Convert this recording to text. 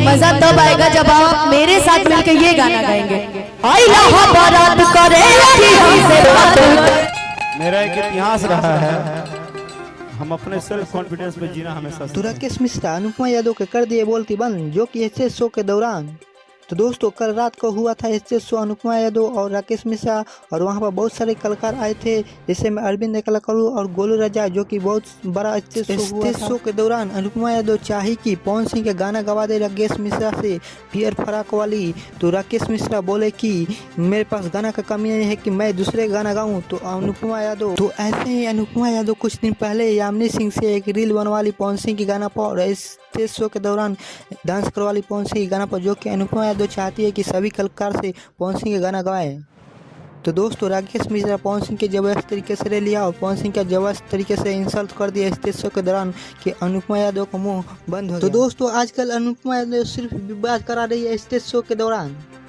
मजा तब आएगा जब आप मेरे साथ मिलकर ये गाना गाएंगे। आई लहा बारात करे थी हमसे बात। मेरा एक इतिहास रहा है, हम अपने सेल्फ कॉन्फिडेंस पे जीना हमेशा। तो राकेश मिश्रा अनुपमा यादव के कर दिए बोलती बंद, जो कि स्टेज शो के दौरान। तो दोस्तों कल रात को हुआ था स्टेज शो अनुपमा यादव और राकेश मिश्रा, और वहां पर बहुत सारे कलाकार आए थे, जैसे में अरविंद कलाकारू और गोलू राजा, जो कि बहुत बड़ा स्टेज शो के दौरान अनुपमा यादव चाही कि पवन सिंह के गाना गवा दे राकेश मिश्रा से फियर फराक वाली। तो राकेश मिश्रा बोले कि मेरे पास गाना का कमी नहीं है कि मैं दूसरे गाना गाऊं। तो अनुपमा यादव तो ऐसे ही अनुपमा यादव कुछ दिन पहले यामिनी सिंह से एक रील बनवा ली पवन सिंह के गाना पर, और स्टेज शो के दौरान डांस करवा ली पवन सिंह के गाना पर, जो कि अनुपमा यादव चाहती है कि सभी कलाकार से पवन सिंह के गाना गवाएं। तो दोस्तों राकेश मिश्रा पवन सिंह के जबरदस्त तरीके से ले लिया और पवन सिंह का जबरदस्त तरीके से इंसल्ट कर दिया स्टेज शो के दौरान कि अनुपमा यादव का मुंह बंद हो गया। तो दोस्तों आजकल अनुपमा यादव सिर्फ विवाद करा रही है स्टेज शो के दौरान।